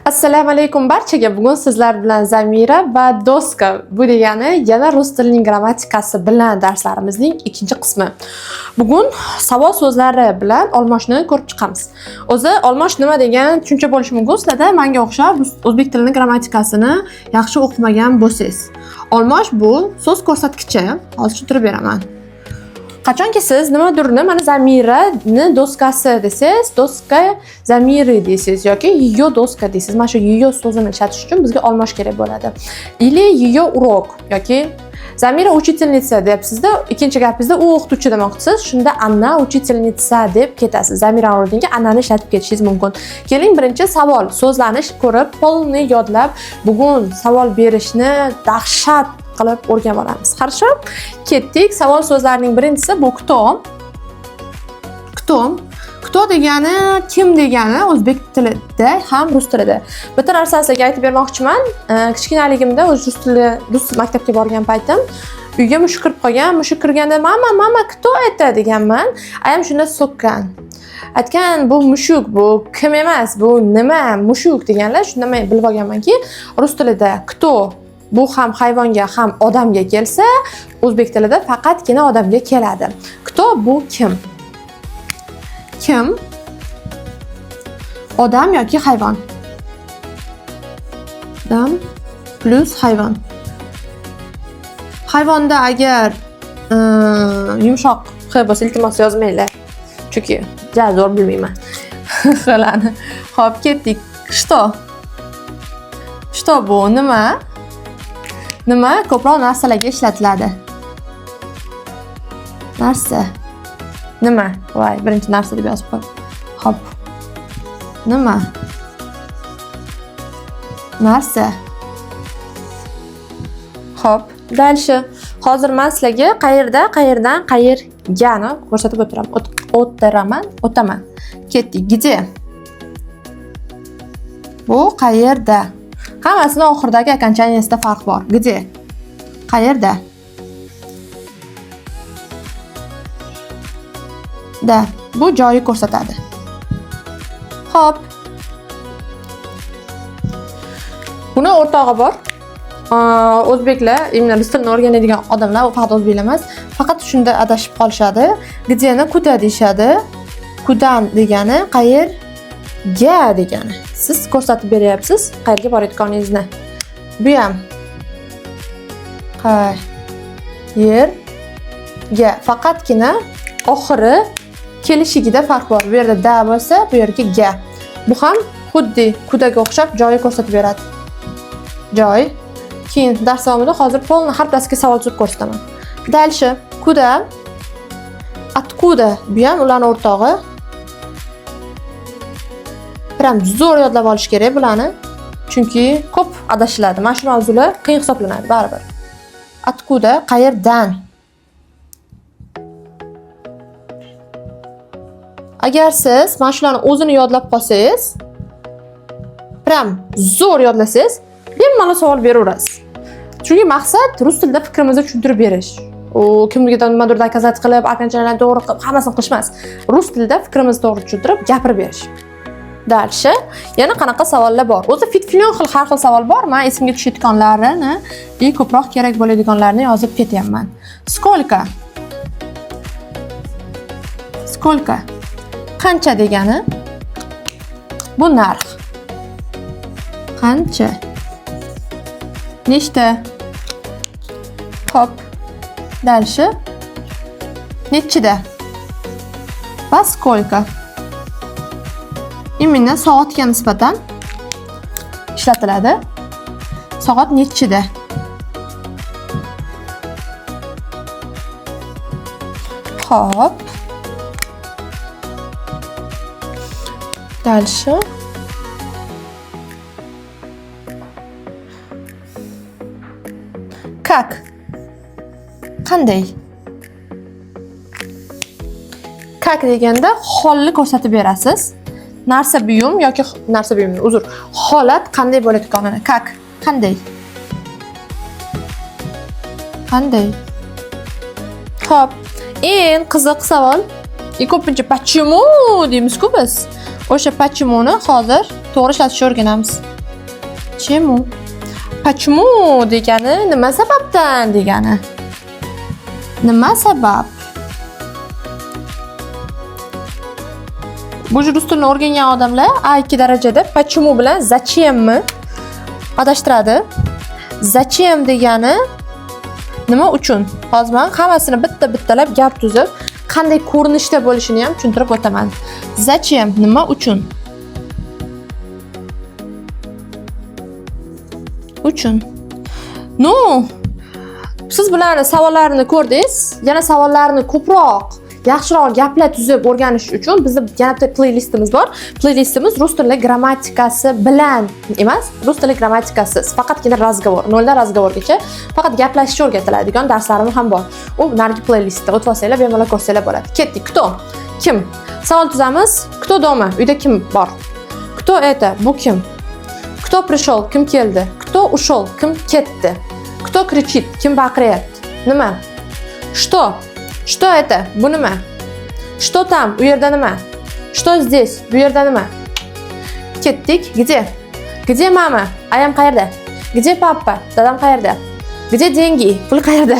Assalomu alaykum barchaga. Bugun sizlar bilan Zamira va Doska. Bu degani yana rus tilining grammatikasi bilan darslarimizning ikkinchi qismi. Bugun savol so'zlari bilan olmoshni ko'rib chiqamiz. O'zi olmosh nima degan tushuncha bo'lishi mumkin. Sizlarda menga o'xshab o'zbek tilining grammatikasini yaxshi o'qimagan bo'lsangiz. Olmosh bu so'z ko'rsatkichi. Hozir tushuntirib beraman. Qachonki siz nimadirni mana Zamirani doskasi desangiz, doska Zamiri deysiz yoki yiyo doska deysiz. Mana shu yiyo so'zini ishlatish uchun bizga olmosh kerak bo'ladi. Или yiyo urok yoki Zamira учительница deyapsizda, ikkinchi gapingizda u o'qituvchi demoqchisiz. Shunda Anna учительница deb ketasiz. Zamira o'rniga Annani ishlatib ketishingiz mumkin. Keling, birinchi savol so'zlarni ko'rib, polni yodlab, bugun savol berishni dahshat qilib o'rganib olamiz. Хорошо? Ketdik. Savol so'zlarining birinchisi bu kto. Kto degani kim degani o'zbek tilida ham rus tilida. Bitta narsani sizga aytib bermoqchiman. Kichkinaligimda rus maktabga borgan paytim uyga mushuk kirib qolgan. Mushuk kirganda mama kto это deganman. Ayam shunda so'kkan. Aytgan bu mushuk, bu kim emas, bu nima, mushuk deganlar. Shunda men bilib olganmanki, rus tilida kto bu ham hayvonga ham odamga kelsa, o'zbek tilida faqatgina odamga keladi. Kto bu kim? Kim? Odam yoki hayvon? Odam plus hayvon. Hayvonda agar yumshoq h bo'lsa, iltimos yozmanglar. Chunki zo'r bilmayman. Xolani. Xo'p, ketdik. Что bu nima? Nima ko'proq narsalarga ishlatiladi? Narsa. Nima? Voy, birinchi narsa deb yozib qo'y. Xo'p. Nima? Narsa. Xo'p, dальше. Hozir men sizlarga qayerdan qayergani ko'rsatib o'taman. Ketdik. Где? Bu qayerda? Hammasini oxiridagi окончаниесida farq bor. Где? Qayerda? Da. Bu joyi ko'rsatadi. Xo'p. Buni o'rtog'i bor. O'zbeklar, imla rus tilini o'rganadigan odamlar, u faqat o'zbeklar emas, faqat shunda adashib qolishadi. Где-ni kuda deyshadi. Kudan degani qayerga degani. Siz ko'rsatib beryapsiz qayerga borayotganingizni. Bu ham qayerga, faqatgina oxiri kelishigida farq bor. Bu yerda da bo'lsa, bu yerga ga. Bu ham xuddi kudaga o'xshab joyi ko'rsatib beradi. Joy. Keyin dars davomida hozir polni harflasiga savol so'z ko'rsataman. Dальше kuda, откуда, bu ham ularning o'rtog'i. Biram zo'r yodlab olish kerak bularni. Chunki ko'p adashiladi. Mana shu mavzular qiyin hisoblanadi baribir. Откуда, qayerdan? Agar siz mana shularni o'zini yodlab qolsangiz, biram zo'r yodlasangiz, bemalol savol beraverasiz. Chunki maqsad rus tilida fikrimizni tushuntirib berish. U kimnikidan nimadir dokazat qilib, окончаниyalarni to'g'ri qilib, hammasini qilish emas. Rus tilida fikrimizni to'g'ri tushuntirib, gapirib berish. Dальше yana qanaqa savollar bor? O'zi fitfilon har xil savol bor. Men esimga tushayotganlarini, ko'proq kerak bo'ladiganlarni yozib ketyapman. Сколько? Qancha degani? Bu narx. Qancha? Nechta? Xo'p. Dальше nechida? Va сколько? Imminni soatga nisbatan ishlatiladi. Soat nechida? Xo'p. Dальше как? Qanday? Как deganda holni ko'rsatib berasiz. Narsa buyum yoki narsa buyumni, holat qanday bo'layotganini. Как? Qanday? Xo'p, eng qiziq savol. Ko'pincha почему deymiz-ku biz. O'sha почемуni hozir to'g'ri ishlatishni o'rganamiz. Chemu? Почему degani nima sababdan degani. Nima sabab? Bu rus tilini o'rgangan odamlar A2 darajada почему bilan zachemni adashtiradi. Zachem degani nima uchun? Hozir men hammasini bitta-bittalab gap tuzib, qanday ko'rinishda bo'lishini ham tushuntirib o'taman. Zachem nima uchun? Uchun. No. Siz bilan savollarni ko'rdingiz. Yana savollarni ko'proq, yaxshiroq gaplar tuzib o'rganish uchun bizda yana bitta playlistimiz bor. Playlistimiz rus tili grammatikasi bilan emas, rus tili grammatikasi faqatgina razgovor, noldan razgovorgacha faqat gaplashishga o'rgatiladigan darslarim ham bor. U narigi playlistda o'tib olsanglar, bemalol ko'rsanglar bo'ladi. Ketdik. Кто? Kim? Savol tuzamiz. Кто дома? Uyda kim bor? Кто это? Bu kim? Кто пришел? Kim keldi? Кто ушел? Kim ketdi? Кто кричит? Kim baqiryapti? Nima? Что? Что это? Bu nima? Что там? U yerda nima? Что здесь? Bu yerda nima? Ketdik. Где? Где mama? Ayam qayerda? Где papa? Dadam qayerda? Где деньги? Pul qayerda?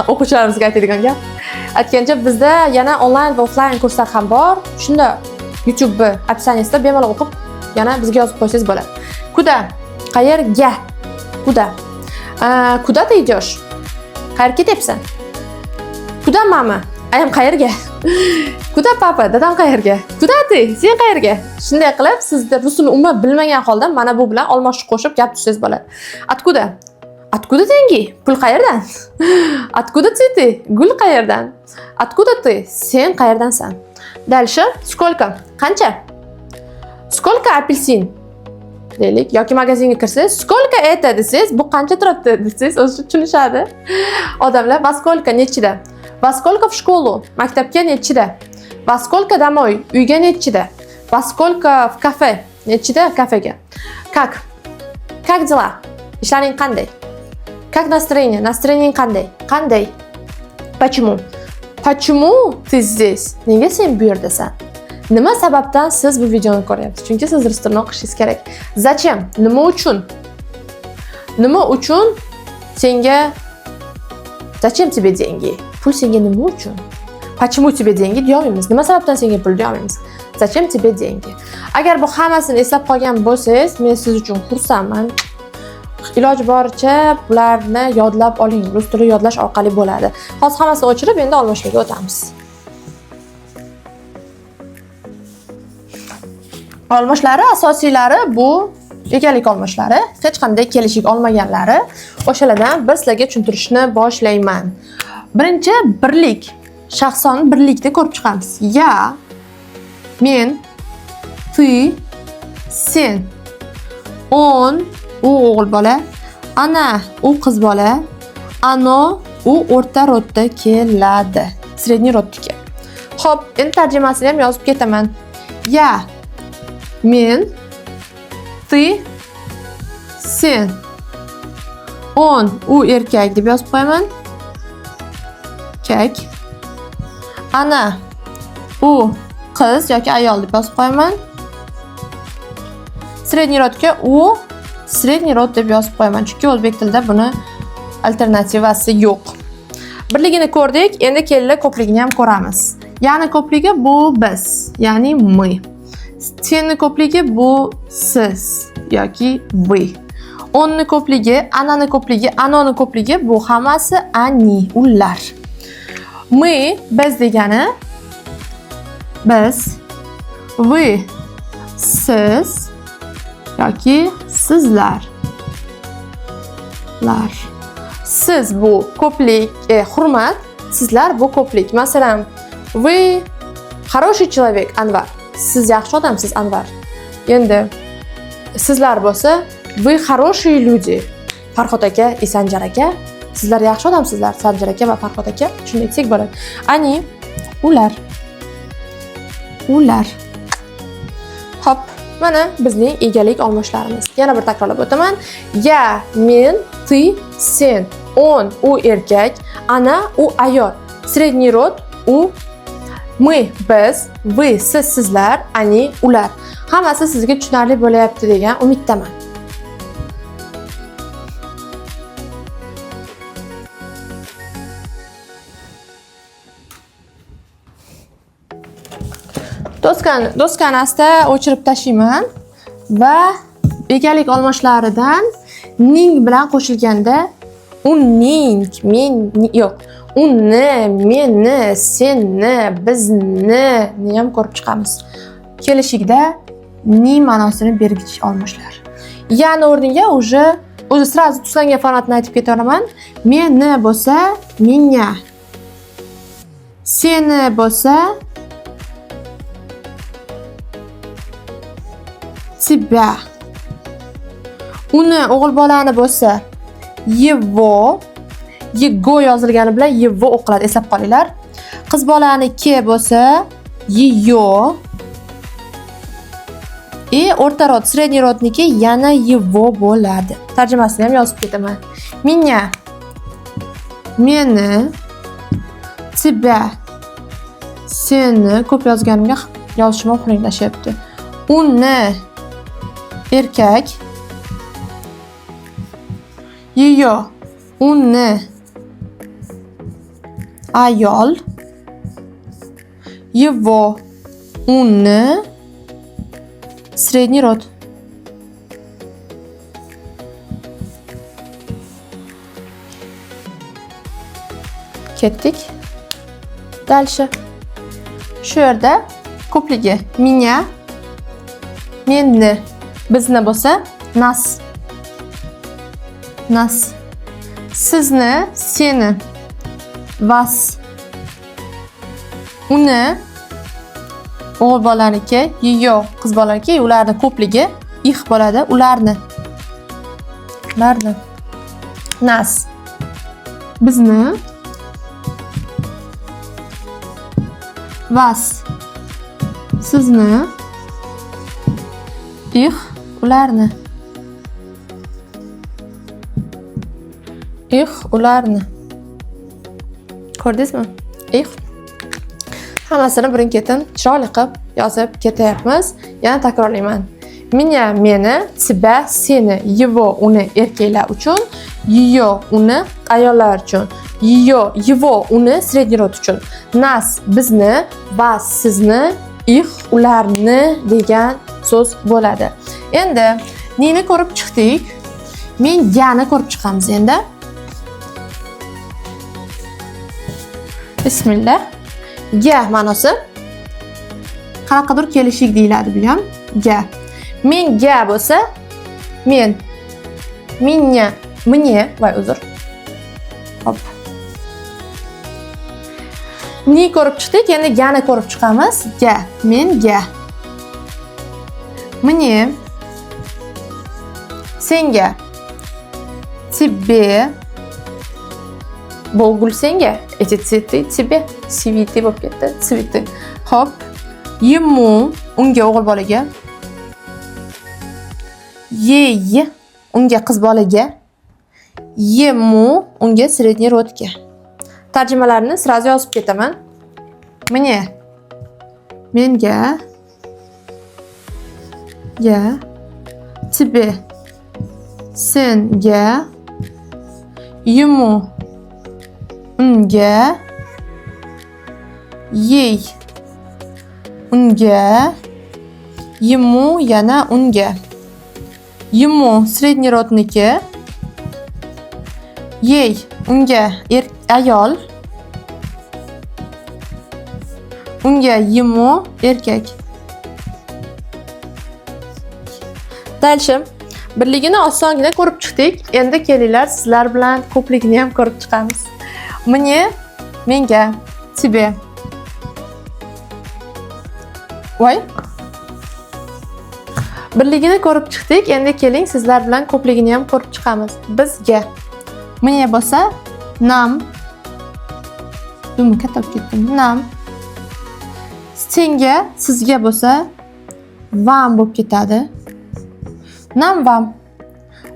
O'quvchilarimizga aytadigan gap. Aytgancha bizda yana onlayn va offlayn kurslar ham bor. Shunda YouTube opsiyasida bemalol o'qib, yana bizga yozib qo'ysangiz bo'ladi. Kuda? Qayerga? Kuda? Kuda ты идешь? Qayerga ketyapsan? Kuda mama? Ayam qayerga? Kuda papa? Dadam qayerga? Kuda ты? Sen qayerga? Shunday qilib, sizda rusni umuman bilmagan holda mana bu bilan olmoshni qo'shib gap tuzsangiz bo'ladi. Откуда? Откуда деньги? Pul qayerdan? Откуда цветы? Gul qayerdan? Откуда ты? Sen qayerdansan? Дальше. Сколько? Qancha? Сколько апельсин? Deylik, yoki magazinga kirsangiz, сколько это desangiz, bu qancha turibdi desangiz, o'zi tushunishadi. Odamlar, во сколько nechida? Во сколько в школу? Maktabga nechida? Во сколько домой? Uyga nechida? Во сколько в кафе? Nechida kafega? Как? Как дела? Ishlaring qanday? Как настроение? Настроение qanday? Qanday? Почему? Почему ты здесь? Nega sen bu yerdasan? Nima sababdan siz bu videoni ko'ryapsiz? Chunki siz rus tilini o'qishingiz kerak. Zachем? Nima uchun? Nima uchun senga Zachем тебе деньги? Pul senga nima uchun? Почему тебе деньги deyolmaymiz. Nima sababdan senga pul deyolmaymiz. Zachем тебе деньги? Agar bu hammasini eslab qolgan bo'lsangiz, men siz uchun xursandman. Iloji boricha bularni yodlab oling. Rus tili yodlash orqali bo'ladi. Hozir hammasini o'chirib, endi olmoshlarga o'tamiz. Olmoshlari asosiylari bu egalik olmoshlari, hech qanday kelishik olmaganlari. O'shalardan bir sizlarga tushuntirishni boshlayman. Birinchi birlik, shaxsonni birlikda ko'rib chiqamiz. Ya, men, ты, sen. On, u o'g'il bola, ana, u qiz bola, ano, u o'rta rodda keladi. Sredniy roddiki. Xo'p, endi tarjimasini ham yozib ketaman. Ya, men, ты, sen. On, u erkak deb yozib qo'yaman. Erkak. Ana, u qiz yoki ayol deb yozib qo'yaman. Sredniy rodga u sredniy rod deb yozib qo'yaman. Chunki o'zbek tilida buni alternativasi yo'q. Birligini ko'rdik, endi kelinglar ko'pligini ham ko'ramiz. Ya'ni ko'pligi bu biz, ya'ni мы. Senni ko'pligi bu siz yoki вы. Onni ko'pligi, anani ko'pligi, anoni ko'pligi bu hammasi они, ular. Мы biz degani biz, вы siz yoki sizlar. Siz bu ko'plik, hurmat, sizlar bu ko'plik. Masalan, вы хороший человек, Anvar. Siz yaxshi odamsiz, Anvar. Endi sizlar bo'lsa, вы хорошие люди. Farhod aka, Isanjar aka, sizlar yaxshi odamsizlar, Sanjar aka va Farhod aka. Shunday aytsak bo'ladi. Ani, ular. Hop, mana bizning egalik olmoshlarimiz. Yana bir takrorlab o'taman. Ya, men, ты, sen. On, u erkak, ana, u ayol. Sredniy rod, u. Мы, biz, вы, siz, sizlar, они, ular. Hammasi sizga tushunarli bo'layapti degan umiddaman. Doskani asta o'chirib tashlayman va egalik olmoshlaridan ning bilan qo'shilganda uning, men yo'q. Uni, meni, seni, bizni ham ko'rib chiqamiz. Kelishikda ning ma'nosini bergich olmoshlar. Ya'ni o'rniga o'zi sразу tuslangan formatni aytib ketaman. Meni bo'lsa menga. Seni bo'lsa тебя. Uni o'g'il bolani bo'lsa его yozilgani bilan его o'qiladi, eslab qolinglar. Qiz bolaniki bo'lsa ее. O'rta rod, sredniy rodniki yana его bo'ladi. Tarjimasini ham yozib ketaman. Menga, meni, тебя, seni ko'p yozganimga yozishim qiyinlashyapti. Uni erkak, ее, uni ayol, его, uni средний род. Ketdik. Дальше. Shu yerda ko'pligi меня, meni, bizni bo'lsa nas. Nas. Sizni, seni, vas. Uni o'g'il bolaniki, ее, qiz bolaniki, ularni ko'pligi их bo'ladi, ularni. Nas. Bizni, vas. Sizni, их, ularni. Ich, ularni. Ko'rdingizmi? Ich. Hammasini birin-ketin chiroyli qilib yozib ketyapmiz. Yana takrorlayman. Меня, meni, тебя, seni, его, uni erkaklar uchun, ее, uni ayollar uchun, ее, его, uni средний род uchun, нас, bizni, вас, sizni, их, ularni degan so'z bo'ladi. Endi neni ko'rib chiqdik? Men gani ko'rib chiqamiz endi. Bismillah. Ga ma'nosi qanaqadir kelishik deyiladi bu ham. Ga. Menga bo'lsa men, menga, мне, voy uzr. Hop. Ni ko'rib chiqdik, endi gani ko'rib chiqamiz. Ga, menga. Мне, senga, тебе, Болгул senga, эти цветы тебе, цветы bo'lib ketdi, цветы. Hop. Ему, unga o'g'il bolaga. Ей, unga qiz bolaga. Ему, unga средний родga. Tarjimalarni sразу yozib ketaman. Мне, menga, ya, тебе, senga, ему, unga, ей, unga, ему, yana unga. Ему, средний родники. Ей, unga, ayol. Unga, ему, erkak. Дальше. Birligini osongina ko'rib chiqdik. Endi kelinglar, sizlar bilan ko'pligini ham ko'rib chiqamiz. Мне, menga, тебе. Voy. Birligini ko'rib chiqdik. Endi keling, sizlar bilan ko'pligini ham ko'rib chiqamiz. Bizga. Мне bo'lsa nam. Dumni katta ketdim. Nam. Senga, sizga bo'lsa vam bo'lib ketadi. Nam vam.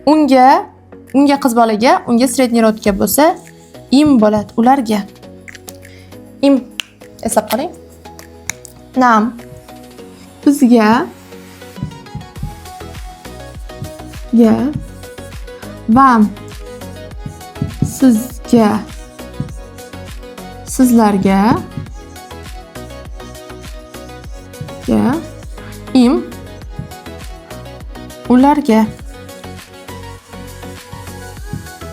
Unga qiz bolaga, unga средний родga bo'lsa im bo'ladi, ularga. Im. Eslab qoling. Nam. Bizga, ga, vam, sizga, sizlarga, ga, im, ularga,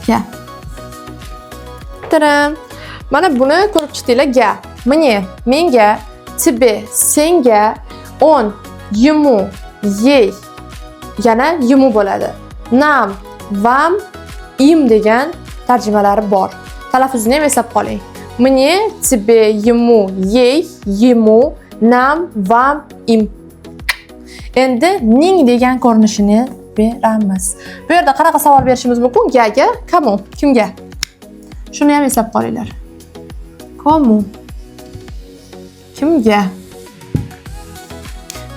ga. Taram. Mana buni ko'rib chiqdinglar, ga. Mene, menga, тебе, senga, on, ему, ей. Yana ему bo'ladi. Nam, vam, im degan tarjimalari bor. Talaffuzini ham eslab qoling. Мне, тебе, ему, ей, ему, nam, vam, im. Endi ning degan ko'rinishini beramiz. Bu yerda qanaqa savol berishimiz mumkin? Gaga, komu, kimga? Shuni ham eslab qolinglar. Komu? Kimga?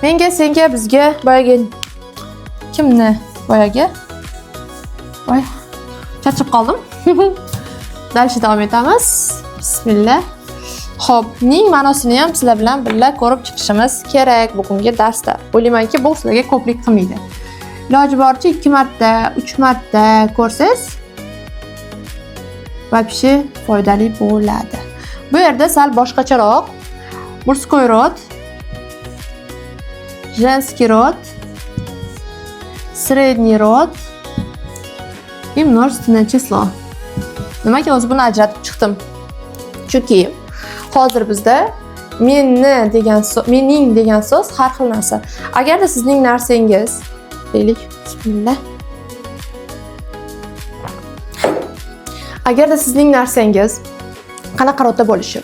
Menga, senga, bizga, boyagi kimni? Boyagi? Voy, charchab qoldim. Dalshi davom etamiz. Bismillah. Xo'p, ning ma'nosini ham sizlar bilan birga ko'rib chiqishimiz kerak bugungi darsda. O'ylaymanki, bu sizlarga ko'plik qilmaydi. Iloji boricha 2 marta, 3 marta ko'rsangiz, вообще foydali bo'ladi. Bu yerda sal boshqacharoq мужской род, женский род, средний род и множественное число. Nimaga o'zi buni ajratib chiqdim? Chunki hozir bizda mening degan so'z har xil narsa. Agarda sizning narsangiz, deylik, bismillah. Agarda sizning narsangiz qanaqa rodda bo'lishi?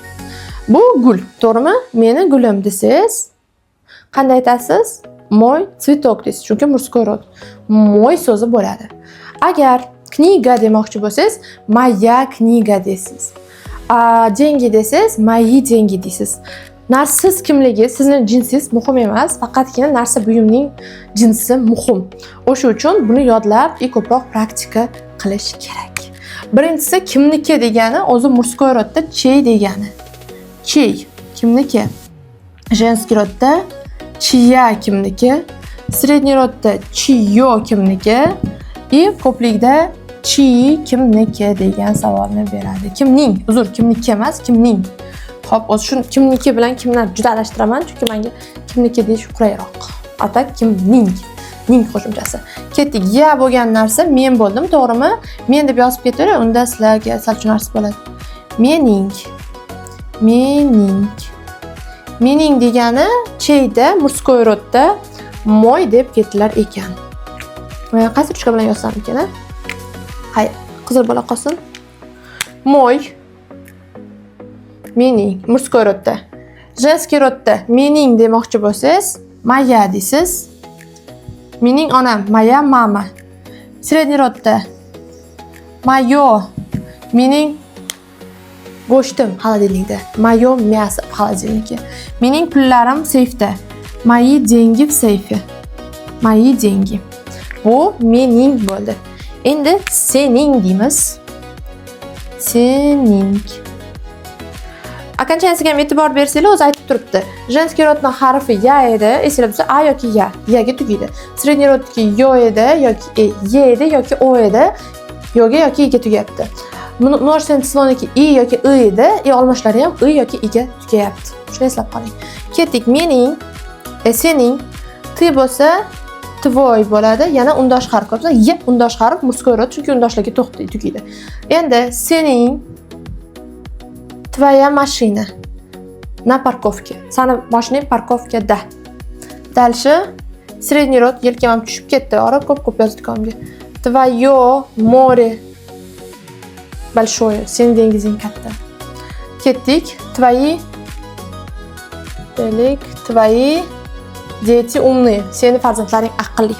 Bu gul, to'g'rimi? Meni gulim desangiz, qanday aytasiz? Moy цветок deysiz, chunki мужской род. Moy so'zi bo'ladi. Agar kniga demoqchi bo'lsangiz, moya kniga deysiz. Dengi desangiz, moyi dengi deysiz. Narsiz kimligi, sizning jinsingiz muhim emas, faqatgina narsa buyumning jinsi muhim. O'sha uchun buni yodlab, ko'proq praktika qilish kerak. Birinchisi kimniki degani o'zi мужской rodda чей degani. Чей kimniki? Женский rodda чья kimniki? Средний rodda чьё kimniki? И ko'plikda чьи kimniki degan savolni beradi. Kimning? Uzr, kimniki emas, kimning. Xo'p, o'zi shu kimniki bilan kimni judalashtiraman, chunki menga kimniki deyish qulayroq. Atak kimning? Ning qo'shimchasi. Ketdik. Ya bo'lgan narsa men bo'ldim, to'g'rimi? Men deb yozib ketaver, unda sizlarga sal tushunarsiz bo'ladi. Mening. Mening. Mening degani cheyda, мужской rodda moy deb ketdilar ekan. Qaysi ruchka bilan yozsam ekan? Hayır, qizil bo'la qolsin. Moy. Mening, мужской rodda. Женский rodda mening demoqchi bo'lsangiz, moya deysiz. Mening onam, moya mama. Средний rodda moyo. Mening go'shtim холодильникda. Moyo мясо в холодильнике. Mening pullarim seyfda. Moyi деньги в сейфе. Moyi деньги. Bu mening bo'ldi. Endi sening deymiz. Sening. Akanchasiga ham e'tibor bersanglar, o'zi aytib turibdi. Женский rodning harfi ya edi, esinglar bo'lsa a yoki ya, yaga tugaydi. Средний rodniki yo edi yoki ye edi yoki o edi, yoga yoki iga tugayapti. Множественное числонiki i yoki i edi, olmashlari ham i yoki iga tugayapti. Shuni eslab qoling. Ketdik. Mening, sening, ti bo'lsa tvoy bo'ladi. Yana undosh harf bo'lsa, y undosh harf мужской род, chunki undoshlarga to'xtaydi, tugaydi. Endi sening твоя машина на парковке. Sani mashinang parkovkada. Dalshi средний род yelkam ham tushib ketdi. Ora ko'p yozadiganimga. Твоё море большое. Sening dengizing katta. Ketdik. Твои delik, твои дети умные. Sening farzandlaring aqlli.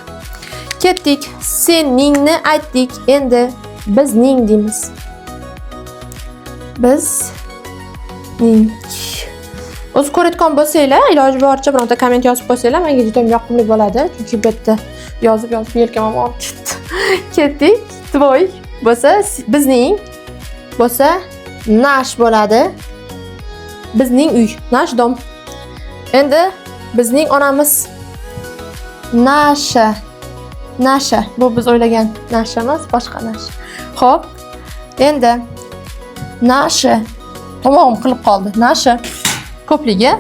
Ketdik. Seningni aytdik. Endi bizning deymiz. Biz ning. O'z ko'rayotgan bo'lsanglar, iloji boricha bironta komment yozib qo'ysanglar, menga juda yoqimli bo'ladi. Chunki bu yerda yozib yelkam ham olib ketdi. Ketdik. Tvoy bo'lsa bizning, bo'lsa nash bo'ladi. Bizning uy, nash dom. Endi bizning onamiz nasha nasha. Bu biz o'ylagan nasha emas, boshqa nasha. Xo'p. Endi nasha. Tomog'im qilib qoldi. Nasha. Ko'pligi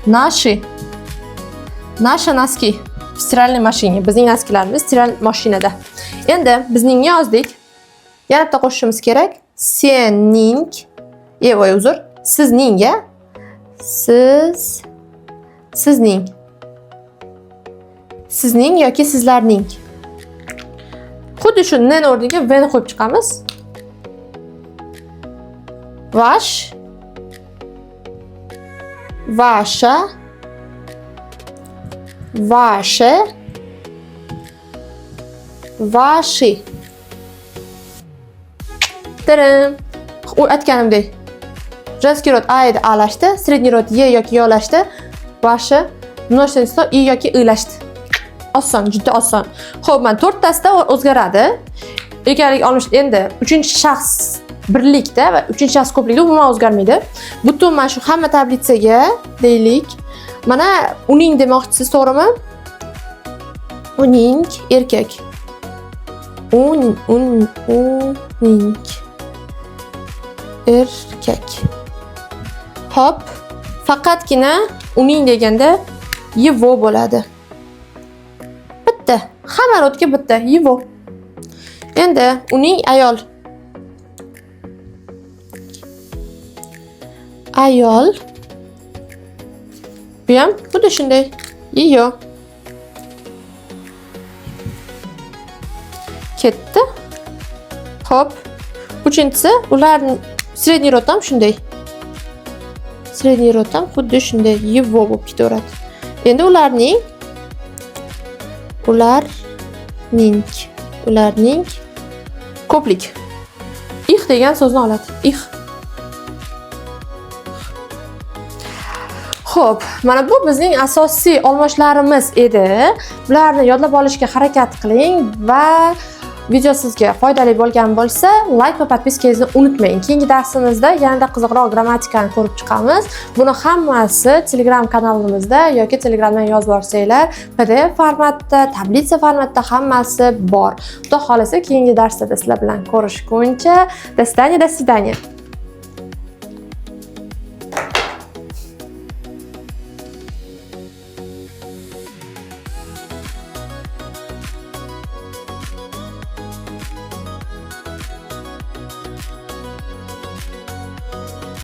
nashi. Nasha naski. Stiralniy mashina. Bizning naskilarimiz stiral mashinada. Endi bizning yozdik. Yana bitta qo'shishimiz kerak. Sening. Voy uzr. Sizningga. Sizning. Sizning yoki sizlarning. Xuddi shu nen o'rniga v ni qo'yib chiqamiz. Vash. Vasha. Vaše. Vaši. Taram. U aytganimdek. Женский род a edi alashdi, средний род e yoki yo'lashdi. Vashi множественный число i yoki i'lashdi. Oson, juda oson. Xo'p, men 4 tasida o'zgaradi. Egalik olmish endi 3-shaxs birlikda va 3-shaxs ko'plikda umuman o'zgarmaydi. Butun mana shu hamma tablitsaga deylik. Mana uning demoqchisiz, to'g'rimi? Uning erkak. Uning erkak. Hop. Faqatgina uning deganda его bo'ladi. Bitta. Hamma rodga bitta его. Endi uning ayol. Ayol. Bu ham xuddi shunday. Iyo. Ketdi. Hop. Uchinchisi ularning sredniy rod ham shunday. Sredniy rod ham xuddi shunday его bo'lib ketaveradi. Endi ularning ko'plik. Ich degan so'zni oladi. Ich. Xo'p, mana bu bizning asosiy olmoshlarimiz edi. Bularni yodlab olishga harakat qiling va video sizga foydali bo'lgan bo'lsa, like va podpiskangizni unutmang. Keyingi darsimizda yanada qiziqroq grammatikani ko'rib chiqamiz. Buni hammasi Telegram kanalimizda yoki Telegramdan yozib yuborsanglar, PDF formatda, tablitsa formatda hammasi bor. Xudo xolasa keyingi darsda sizlar bilan ko'rishguncha, до свидания.